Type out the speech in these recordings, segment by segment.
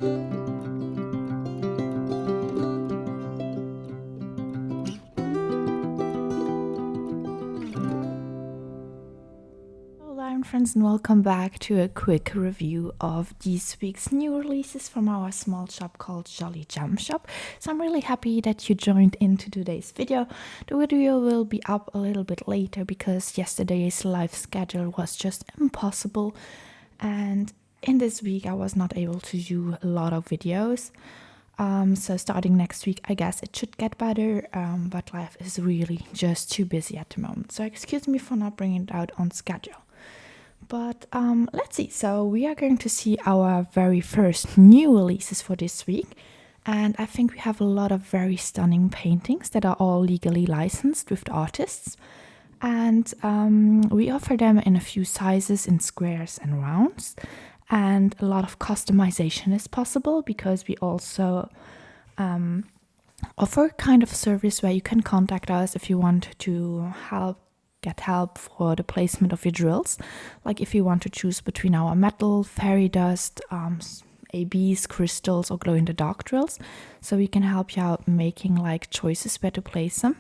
Hello friends, and welcome back to a quick review of this week's new releases from our small shop called JollyGemShop. So I'm really happy that you joined into today's video. The video will be up a little bit later because yesterday's live schedule was just impossible, and in this week I was not able to do a lot of videos. So starting next week, I guess it should get better, but life is really just too busy at the moment. So excuse me for not bringing it out on schedule. But let's see. So we are going to see our very first new releases for this week. And I think we have a lot of very stunning paintings that are all legally licensed with the artists. And we offer them in a few sizes, in squares and rounds. And a lot of customization is possible because we also offer kind of service where you can contact us if you want to get help for the placement of your drills. Like if you want to choose between our metal, fairy dust, ABs, crystals, or glow-in-the-dark drills. So we can help you out making like choices where to place them.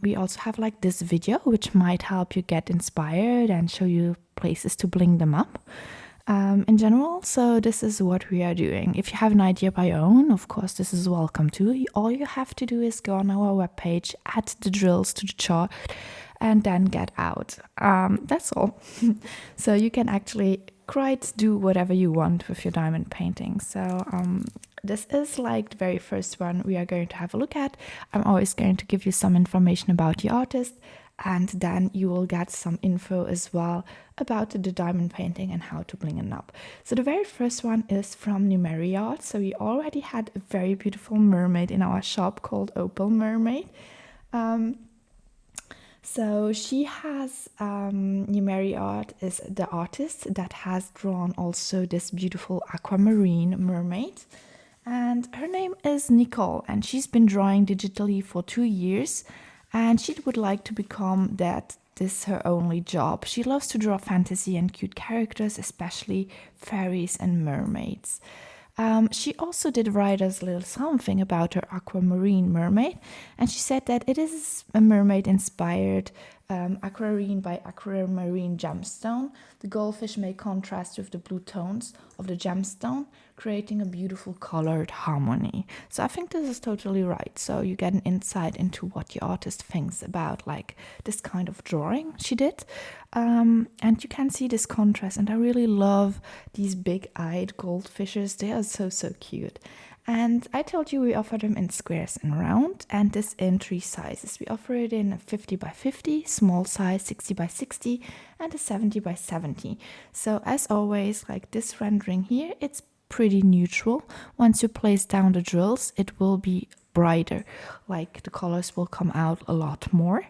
We also have like this video which might help you get inspired and show you places to bling them up. In general, so this is what we are doing. If you have an idea by your own, of course, this is welcome too. All you have to do is go on our webpage, add the drills to the chart, and then get out. That's all. So you can actually quite do whatever you want with your diamond painting. So this is like the very first one we are going to have a look at. I'm always going to give you some information about the artist, and then you will get some info as well about the diamond painting and how to bling it up. So the very first one is from Nimeryart. So we already had a very beautiful mermaid in our shop called Opal Mermaid. So she has, Nimeryart is the artist that has drawn also this beautiful aquamarine mermaid. And her name is Nicole, and she's been drawing digitally for 2 years. And she would like to become this her only job. She loves to draw fantasy and cute characters, especially fairies and mermaids. She also did write us a little something about her aquamarine mermaid, and she said that it is a mermaid inspired aquamarine by aquamarine gemstone. The goldfish may contrast with the blue tones of the gemstone, creating a beautiful colored harmony. So I think this is totally right. So you get an insight into what the artist thinks about like this kind of drawing she did. And you can see this contrast, and I really love these big-eyed goldfishes. They are so cute. And I told you we offer them in squares and round, and this in 3 sizes. We offer it in a 50 by 50, small size, 60 by 60, and a 70 by 70. So as always, like this rendering here, it's pretty neutral. Once you place down the drills, it will be brighter, like the colors will come out a lot more.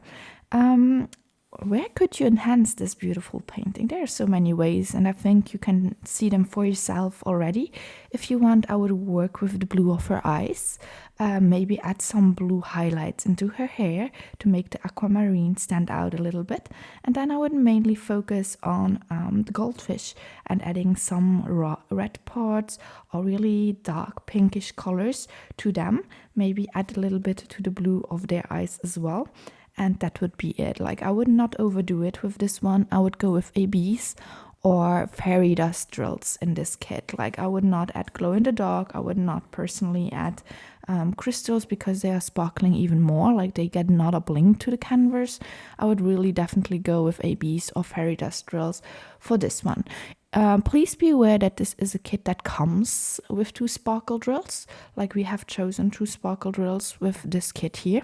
Where could you enhance this beautiful painting? There are so many ways, and I think you can see them for yourself already. If you want, I would work with the blue of her eyes, maybe add some blue highlights into her hair to make the aquamarine stand out a little bit, and then I would mainly focus on the goldfish and adding some red parts or really dark pinkish colors to them, maybe add a little bit to the blue of their eyes as well. And that would be it. Like I would not overdo it with this one. I would go with ABs or fairy dust drills in this kit. Like I would not add glow in the dark. I would not personally add crystals because they are sparkling even more. Like they get not a bling to the canvas. I would really definitely go with ABs or fairy dust drills for this one. Please be aware that this is a kit that comes with 2 sparkle drills. Like we have chosen 2 sparkle drills with this kit here.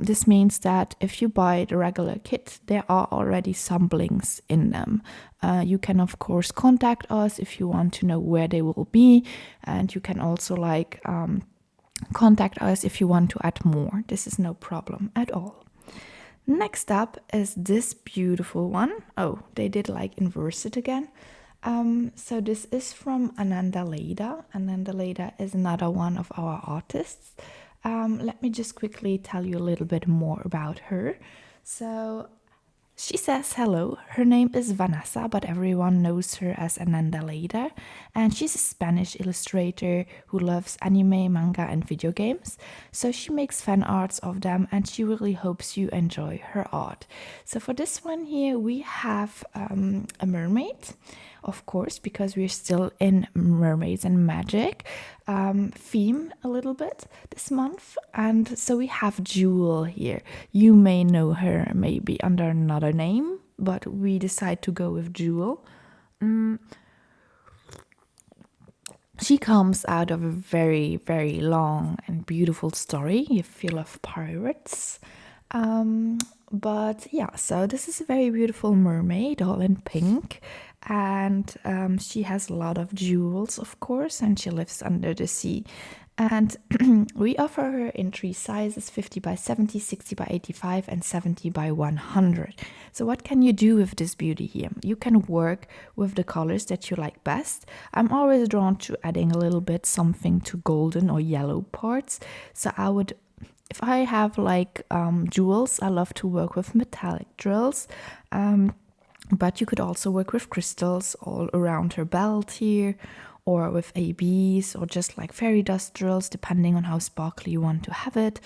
This means that if you buy the regular kit, there are already some blings in them. You can of course contact us if you want to know where they will be, and you can also like contact us if you want to add more. This is no problem at all. Next up is this beautiful one. Oh, they did like inverse it again. So this is from AnandaLeyda. AnandaLeyda is another one of our artists. Let me just quickly tell you a little bit more about her. So She says hello. Her name is Vanessa, but everyone knows her as AnandaLeyda. And she's a Spanish illustrator who loves anime, manga, and video games. So she makes fan arts of them and she really hopes you enjoy her art. So for this one here, we have a mermaid, of course, because we're still in mermaids and magic theme a little bit this month. And so we have Jewel here. You may know her maybe under another name, but we decide to go with Jewel. She comes out of a very, very long and beautiful story full of pirates. But yeah, so this is a very beautiful mermaid, all in pink. And she has a lot of jewels, of course, and she lives under the sea. And we offer her in 3 sizes: 50 by 70, 60 by 85, and 70 by 100. So, what can you do with this beauty here? You can work with the colors that you like best. I'm always drawn to adding a little bit something to golden or yellow parts. So, if I have like jewels, I love to work with metallic drills. But you could also work with crystals all around her belt here, or with ABs, or just like fairy dust drills, depending on how sparkly you want to have it.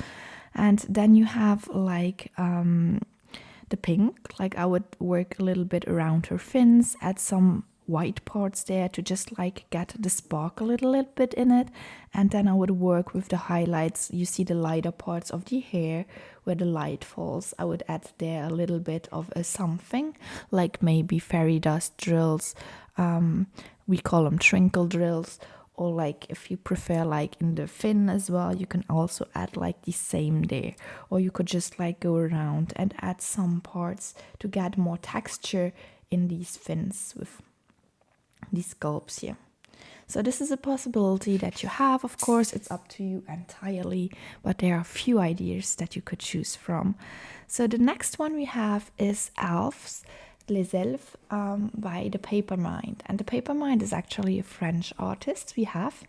And then you have like the pink, like I would work a little bit around her fins, add some white parts there to just like get the spark a little bit in it. And then I would work with the highlights. You see the lighter parts of the hair where the light falls. I would add there a little bit of a something, like maybe fairy dust drills. We call them twinkle drills, or like if you prefer like in the fin as well, you can also add like the same there. Or you could just like go around and add some parts to get more texture in these fins with these sculpts here. So this is a possibility that you have. Of course, it's up to you entirely, but there are a few ideas that you could choose from. So the next one we have is Elves, Les Elfes, by the Papermind. And the Papermind is actually a French artist we have.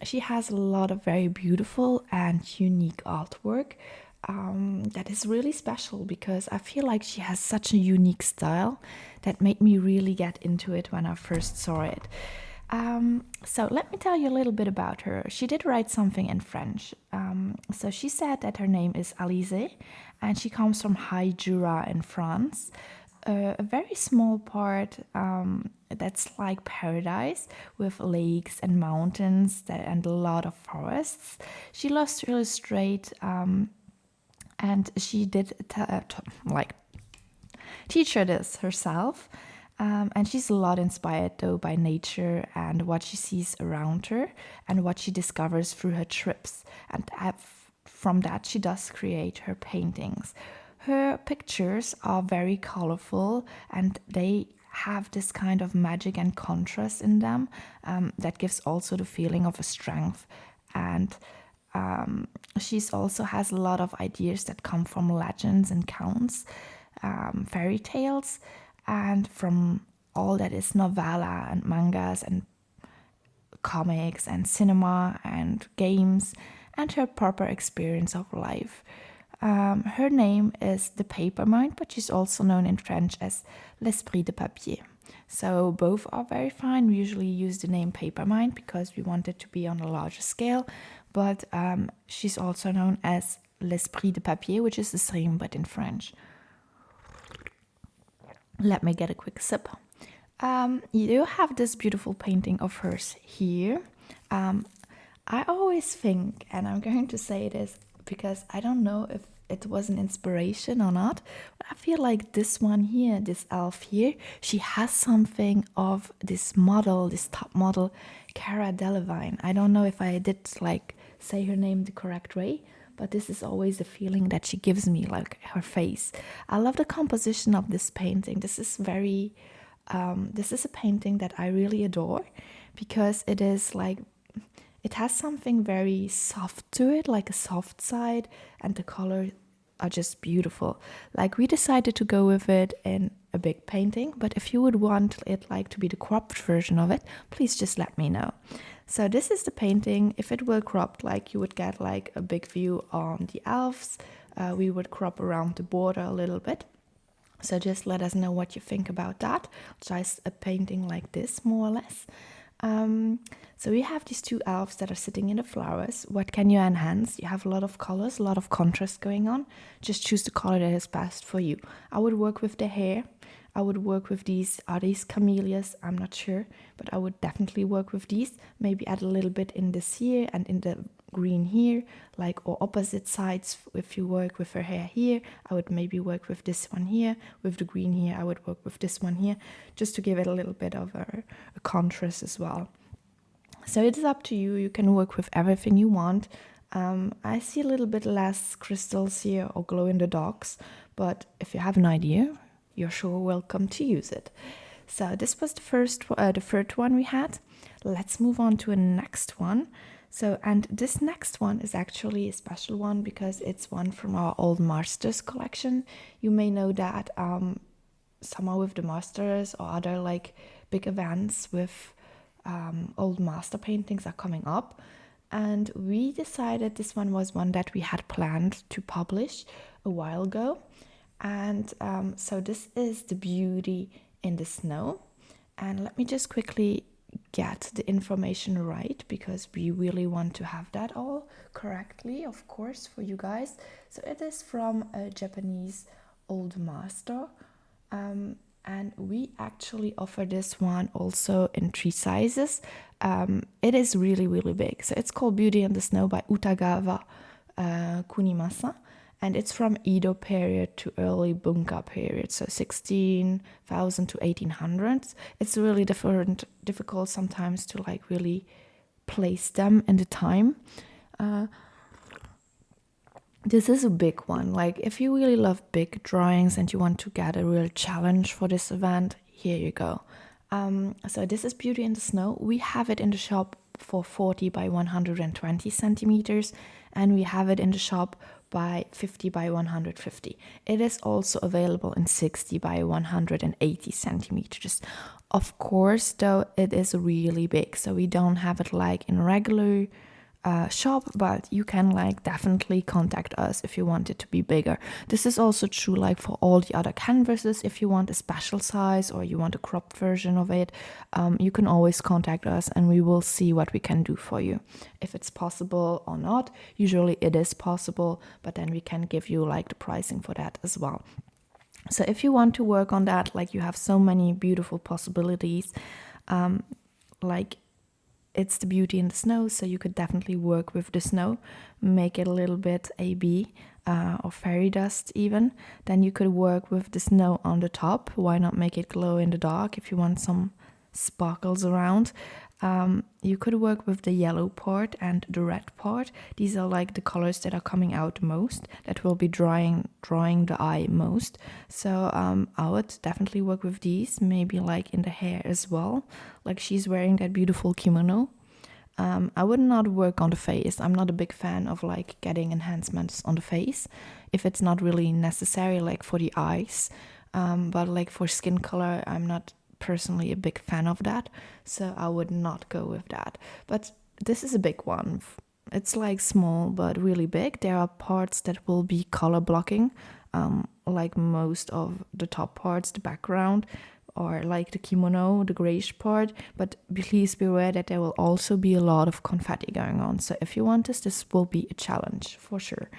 She has a lot of very beautiful and unique artwork that is really special, because I feel like she has such a unique style that made me really get into it when I first saw it. So let me tell you a little bit about her. She did write something in French. So she said that her name is Alize, and she comes from High Jura in France. A very small part that's like paradise, with lakes and mountains and a lot of forests. She loves to illustrate, and she did like teach her this herself. And she's a lot inspired though by nature and what she sees around her and what she discovers through her trips. And from that, she does create her paintings. Her pictures are very colorful and they have this kind of magic and contrast in them that gives also the feeling of a strength. And she's also has a lot of ideas that come from legends and counts, fairy tales, and from all that is novella and mangas and comics and cinema and games, and her proper experience of life. Her name is the Papermind, but she's also known in French as L'Esprit de Papier. So both are very fine. We usually use the name Papermind because we want it to be on a larger scale, but she's also known as L'Esprit de Papier, which is the same but in French. Let me get a quick sip. You have this beautiful painting of hers here. I always think, and I'm going to say this because I don't know if it was an inspiration or not, but I feel like this one here, this elf here, she has something of this model, this top model, Cara Delevingne. I don't know if I did like say her name the correct way, but this is always the feeling that she gives me, like her face. I love the composition of this painting. This is a painting that I really adore because it is like, it has something very soft to it, like a soft side, and the colors are just beautiful. Like we decided to go with it in a big painting, but if you would want it like to be the cropped version of it, please just let me know. So this is the painting. If it were cropped, like you would get like a big view on the elves. We would crop around the border a little bit. So just let us know what you think about that. Just a painting like this, more or less. So we have these two elves that are sitting in the flowers. What can you enhance? You have a lot of colors, a lot of contrast going on. Just choose the color that is best for you. I would work with the hair. I would work with these. Are these camellias? I'm not sure, but I would definitely work with these. Maybe add a little bit in this here and in the green here, like, or opposite sides. If you work with her hair here, I would maybe work with this one here. With the green here, I would work with this one here, just to give it a little bit of a contrast as well. So it is up to you. You can work with everything you want. I see a little bit less crystals here or glow in the darks, but if you have an idea, you're sure welcome to use it. So this was the third one we had. Let's move on to a next one. So, and this next one is actually a special one because it's one from our Old Masters collection. You may know that somehow with the Masters or other like big events with old master paintings are coming up. And we decided this one was one that we had planned to publish a while ago. And so this is the Beauty in the Snow. And let me just quickly get the information right, because we really want to have that all correctly, of course, for you guys. So it is from a Japanese old master. And we actually offer this one also in 3 sizes. It is really, really big. So it's called Beauty in the Snow by Utagawa Kunimasa. And it's from Edo period to early Bunka period, so 16,000 to 1800s. It's really difficult sometimes to like really place them in the time. This is a big one. Like if you really love big drawings and you want to get a real challenge for this event, here you go. So this is Beauty in the Snow. We have it in the shop for 40 by 120 centimeters, and we have it in the shop by 50 by 150. It is also available in 60 by 180 centimeters. Of course, though, it is really big, so we don't have it like in regular shop, but you can like definitely contact us if you want it to be bigger. This is also true like for all the other canvases. If you want a special size or you want a cropped version of it, you can always contact us and we will see what we can do for you, if it's possible or not. Usually it is possible, but then we can give you like the pricing for that as well. So if you want to work on that, like you have so many beautiful possibilities, like it's the Beauty in the Snow, so you could definitely work with the snow, make it a little bit AB or fairy dust even. Then you could work with the snow on the top. Why not make it glow in the dark if you want some sparkles around? You could work with the yellow part and the red part. These are like the colors that are coming out most, that will be drawing the eye most. So I would definitely work with these, maybe like in the hair as well. Like she's wearing that beautiful kimono. I would not work on the face. I'm not a big fan of like getting enhancements on the face if it's not really necessary, like for the eyes. But like for skin color, I'm not personally a big fan of that, so I would not go with that. But this is a big one. It's like small but really big. There are parts that will be color blocking, like most of the top parts, the background, or like the kimono, the grayish part. But please be aware that there will also be a lot of confetti going on. So if you want this will be a challenge for sure.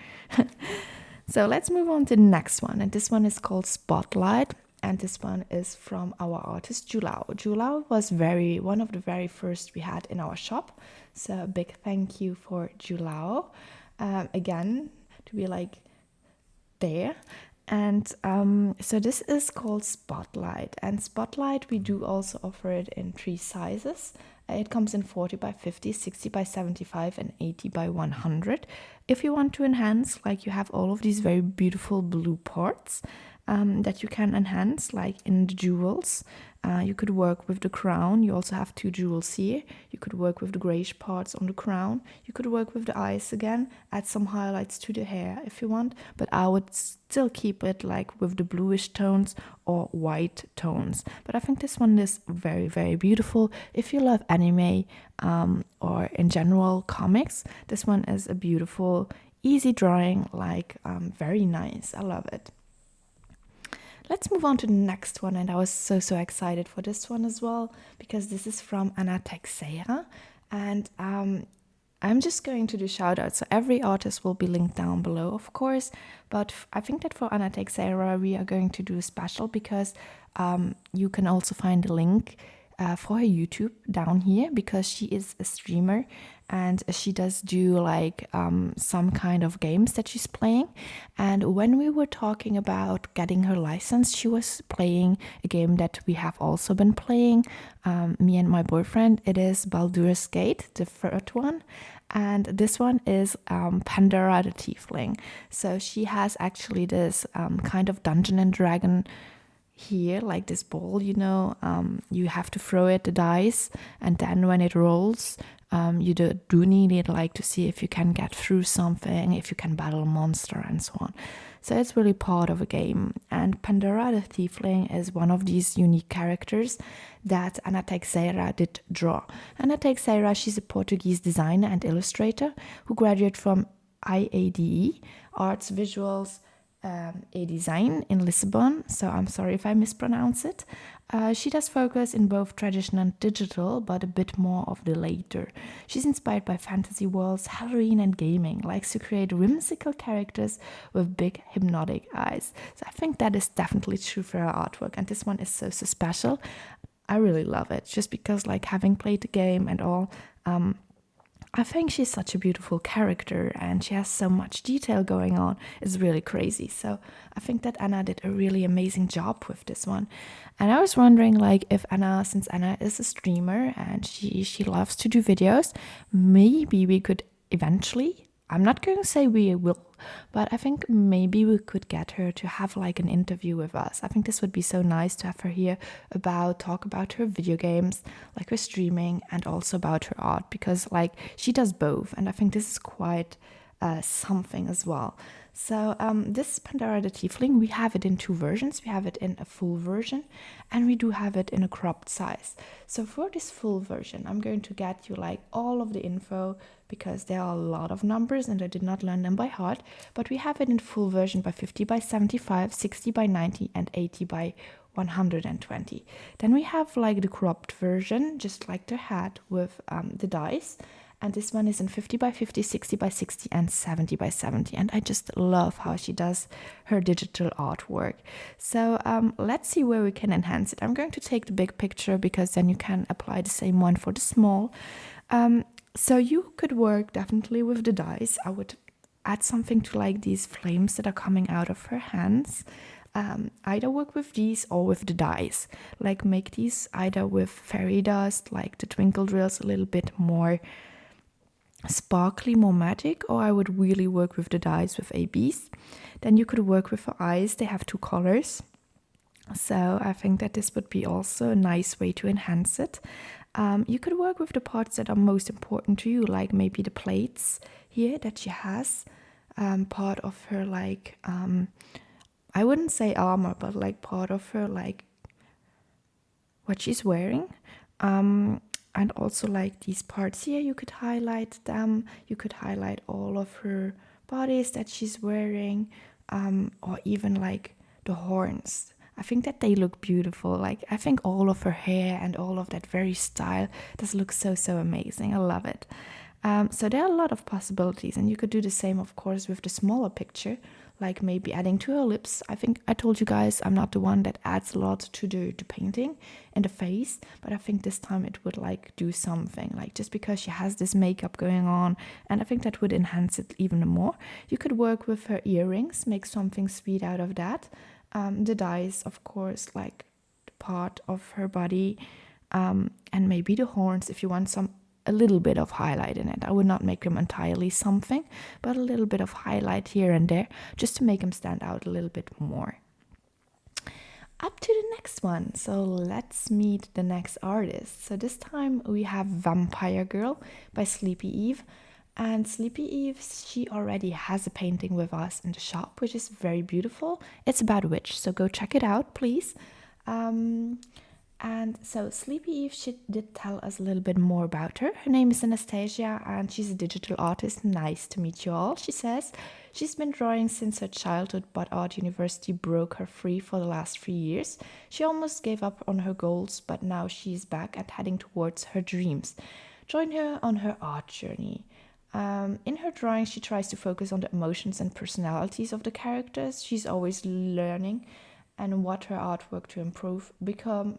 So let's move on to the next one, and this one is called Spotlight. And this one is from our artist Julao. Julao was one of the very first we had in our shop. So a big thank you for Julao. Again, to be like there. And so this is called Spotlight. And Spotlight, we do also offer it in 3 sizes. It comes in 40 by 50, 60 by 75, and 80 by 100. If you want to enhance, like you have all of these very beautiful blue parts, that you can enhance, like in the jewels. You could work with the crown. You also have 2 jewels here. You could work with the grayish parts on the crown. You could work with the eyes again, add some highlights to the hair if you want, but I would still keep it like with the bluish tones or white tones. But I think this one is very, very beautiful. If you love anime or in general comics, this one is a beautiful, easy drawing, like very nice. I love it. let's move on to the next one. And I was so excited for this one as well, because this is from Teixeira. And I'm just going to do shout outs. So every artist will be linked down below, of course. But I think that for Teixeira, we are going to do a special because you can also find a link for her YouTube down here, because she is a streamer and she does do like some kind of games that she's playing. And when we were talking about getting her license, she was playing a game that we have also been playing, me and my boyfriend. It is Baldur's Gate, the third one. And this one is Pandora the Tiefling. So she has actually this kind of Dungeon and Dragon here, like this ball, you have to throw it the dice, and then when it rolls, you do need it, like, to see if you can get through something, if you can battle a monster and so on. So it's really part of a game. And Pandora the Tiefling is one of these unique characters that Teixeira did draw. Teixeira, she's a Portuguese designer and illustrator who graduated from IADE, Arts Visuals a design in Lisbon, so I'm sorry if I mispronounce it. She does focus in both traditional and digital, but a bit more of the later. She's inspired by fantasy worlds, Halloween, and gaming, likes to create whimsical characters with big hypnotic eyes. So I think that is definitely true for her artwork, and this one is so special. I really love it, just because, like, having played the game and all, I think she's such a beautiful character and she has so much detail going on. It's really crazy. So I think that Anna did a really amazing job with this one. And I was wondering, like, if since Anna is a streamer and she loves to do videos, maybe we could eventually, I'm not going to say we will, but I think maybe we could get her to have like an interview with us. I think this would be so nice to have her here talk about her video games, like her streaming, and also about her art, because like she does both, and I think this is quite something as well. So this Pandora the Tiefling, we have it in two versions. We have it in a full version and we do have it in a cropped size. So for this full version, I'm going to get you like all of the info, because there are a lot of numbers and I did not learn them by heart, but we have it in full version by 50 by 75, 60 by 90 and 80 by 120. Then we have like the cropped version, just like the hat with the dice. And this one is in 50 by 50, 60 by 60 and 70 by 70. And I just love how she does her digital artwork. So let's see where we can enhance it. I'm going to take the big picture because then you can apply the same one for the small. So you could work definitely with the dice. I would add something to like these flames that are coming out of her hands. Either work with these or with the dice. Like make these either with fairy dust, like the twinkle drills, a little bit more sparkly, more magic, or I would really work with the dice with ABs. Then you could work with her eyes. They have two colors, so I think that this would be also a nice way to enhance it. You could work with the parts that are most important to you, like maybe the plates here that she has, part of her like I wouldn't say armor, but like part of her like what she's wearing. And also like these parts here, you could highlight them. You could highlight all of her bodies that she's wearing, or even like the horns. I think that they look beautiful. Like I think all of her hair and all of that very style does look so amazing. I love it. So there are a lot of possibilities, and you could do the same, of course, with the smaller picture, like maybe adding to her lips. I think I told you guys I'm not the one that adds a lot to the painting and the face, but I think this time it would like do something, like just because she has this makeup going on, and I think that would enhance it even more. You could work with her earrings, make something sweet out of that. The dice, of course, like the part of her body, and maybe the horns if you want a little bit of highlight in it. I would not make them entirely something, but a little bit of highlight here and there, just to make them stand out a little bit more. Up to the next one. So let's meet the next artist. So this time we have Vampire Girl by SleepyEve. And SleepyEve, she already has a painting with us in the shop, which is very beautiful. It's about a witch, so go check it out, please. And so SleepyEve, she did tell us a little bit more about her. Her name is Anastasia and she's a digital artist. Nice to meet you all, she says. She's been drawing since her childhood, but art university broke her free for the last 3 years. She almost gave up on her goals, but now she's back and heading towards her dreams. Join her on her art journey. In her drawing, she tries to focus on the emotions and personalities of the characters. She's always learning and what her artwork to improve, become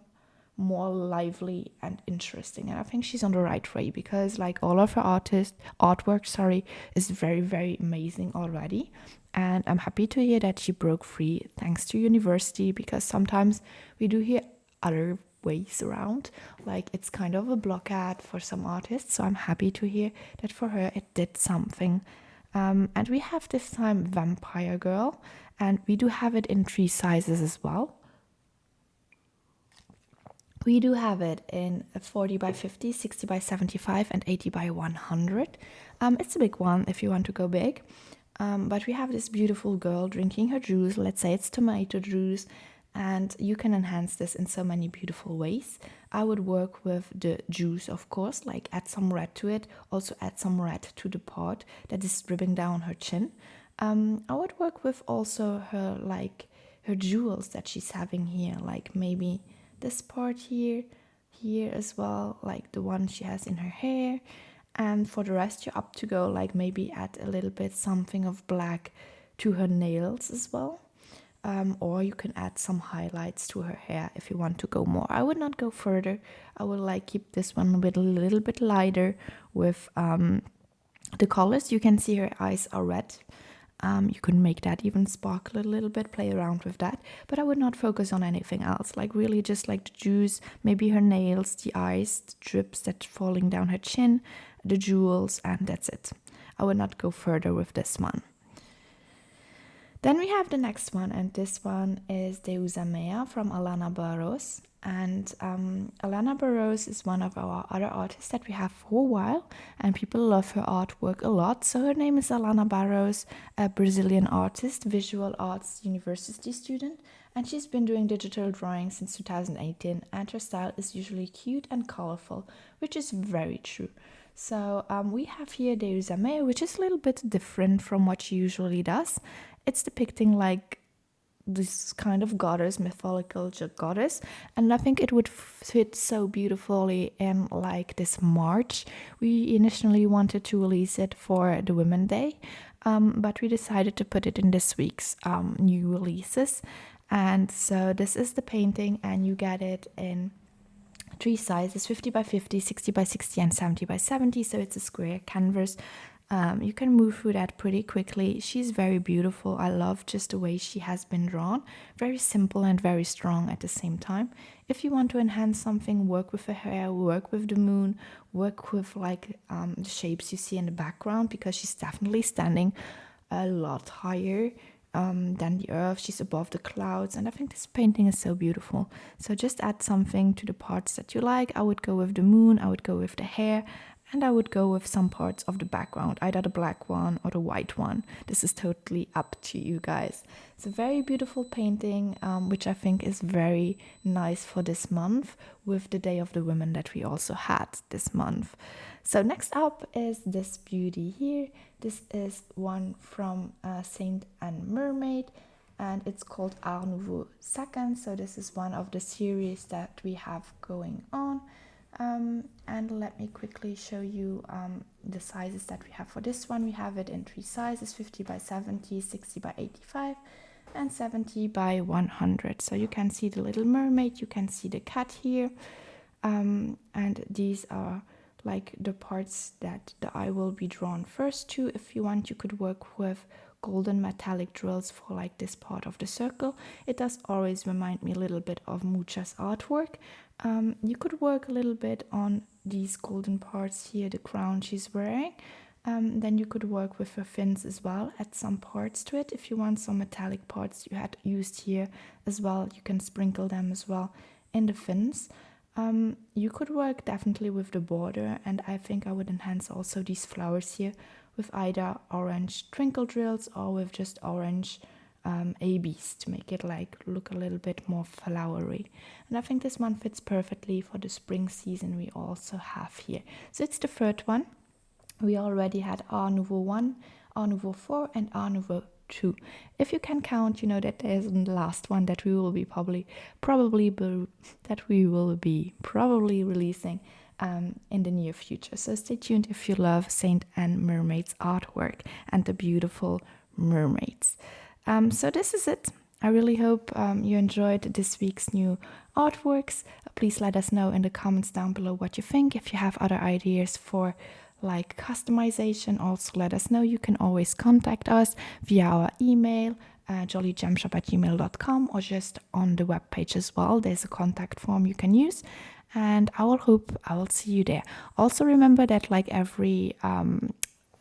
more lively and interesting. And I think she's on the right way because like all of her artwork is very, very amazing already. And I'm happy to hear that she broke free thanks to university, because sometimes we do hear other ways around, like it's kind of a blockade for some artists. So I'm happy to hear that for her it did something. And we have this time Vampire Girl, and we do have it in 3 sizes as well. We do have it in 40 by 50, 60 by 75, and 80 by 100. It's a big one if you want to go big. But we have this beautiful girl drinking her juice. Let's say it's tomato juice. And you can enhance this in so many beautiful ways. I would work with the juice, of course, like add some red to it. Also add some red to the part that is dripping down her chin. I would work with also her jewels that she's having here, like maybe this part here as well, like the one she has in her hair. And for the rest, you're up to go, like maybe add a little bit something of black to her nails as well. Or you can add some highlights to her hair if you want to go more. I would not go further. I would like keep this one a little bit lighter with the colors. You can see her eyes are red. You can make that even sparkle a little bit, play around with that. But I would not focus on anything else. Like really just like the juice, maybe her nails, the eyes, the drips that falling down her chin, the jewels, and that's it. I would not go further with this one. Then we have the next one, and this one is Deusa from AlanaBaros. And AlanaBaros is one of our other artists that we have for a while, and people love her artwork a lot. So her name is AlanaBaros, a Brazilian artist, visual arts university student, and she's been doing digital drawing since 2018, and her style is usually cute and colorful, which is very true. So we have here Deusa, which is a little bit different from what she usually does. It's depicting like this kind of goddess, mythological goddess, and I think it would fit so beautifully in like this March. We initially wanted to release it for the Women's Day, but we decided to put it in this week's new releases. And so this is the painting, and you get it in 3 sizes: 50 by 50, 60 by 60, and 70 by 70. So it's a square canvas. You can move through that pretty quickly. She's very beautiful. I love just the way she has been drawn. Very simple and very strong at the same time. If you want to enhance something, work with her hair, work with the moon, work with like the shapes you see in the background, because she's definitely standing a lot higher than the earth. She's above the clouds, and I think this painting is so beautiful. So just add something to the parts that you like. I would go with the moon, I would go with the hair, and I would go with some parts of the background, either the black one or the white one. This is totally up to you guys. It's a very beautiful painting, which I think is very nice for this month, with the Day of the Women that we also had this month. So next up is this beauty here. This is one from StAnMermaid, and it's called Nouveau Second. So this is one of the series that we have going on. And let me quickly show you the sizes that we have for this one. We have it in 3 sizes: 50 by 70, 60 by 85, and 70 by 100. So you can see the little mermaid, you can see the cat here, and these are like the parts that the eye will be drawn first to. If you want, you could work with golden metallic drills for like this part of the circle. It does always remind me a little bit of Mucha's artwork. You could work a little bit on these golden parts here, the crown she's wearing. Then you could work with her fins as well, add some parts to it. If you want some metallic parts you had used here as well, you can sprinkle them as well in the fins. You could work definitely with the border, and I think I would enhance also these flowers here with either orange twinkle drills or with just orange ABs to make it like look a little bit more flowery. And I think this one fits perfectly for the spring season we also have here. So it's the third one. We already had our Nouveau 1, our Nouveau 4, and our Nouveau 2. If you can count, you know that there's the last one that we will be probably releasing in the near future. So stay tuned if you love StAnMermaid's artwork and the beautiful mermaids. So this is it. I really hope you enjoyed this week's new artworks. Please let us know in the comments down below what you think. If you have other ideas for like customization, also let us know. You can always contact us via our email, JollyGemShop@gmail.com, or just on the webpage as well. There's a contact form you can use, and I will see you there. Also remember that like every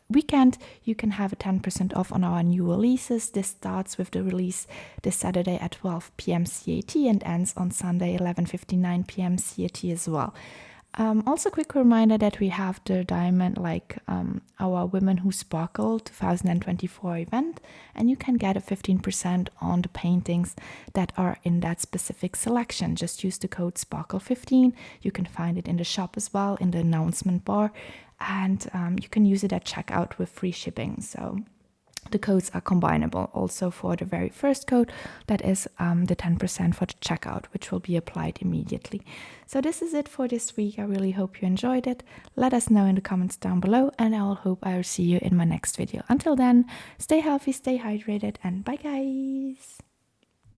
weekend you can have a 10% off on our new releases. This starts with the release this Saturday at 12 p.m. CAT and ends on Sunday 11:59 p.m. CAT as well. Also, quick reminder that we have the Diamond, our Women Who Sparkle 2024 event, and you can get a 15% on the paintings that are in that specific selection. Just use the code SPARKLE15. You can find it in the shop as well, in the announcement bar, and you can use it at checkout with free shipping. So the codes are combinable also for the very first code, that is the 10% for the checkout, which will be applied immediately. So this is it for this week. I really hope you enjoyed it. Let us know in the comments down below, and I will hope I will see you in my next video. Until then, stay healthy, stay hydrated, and bye guys!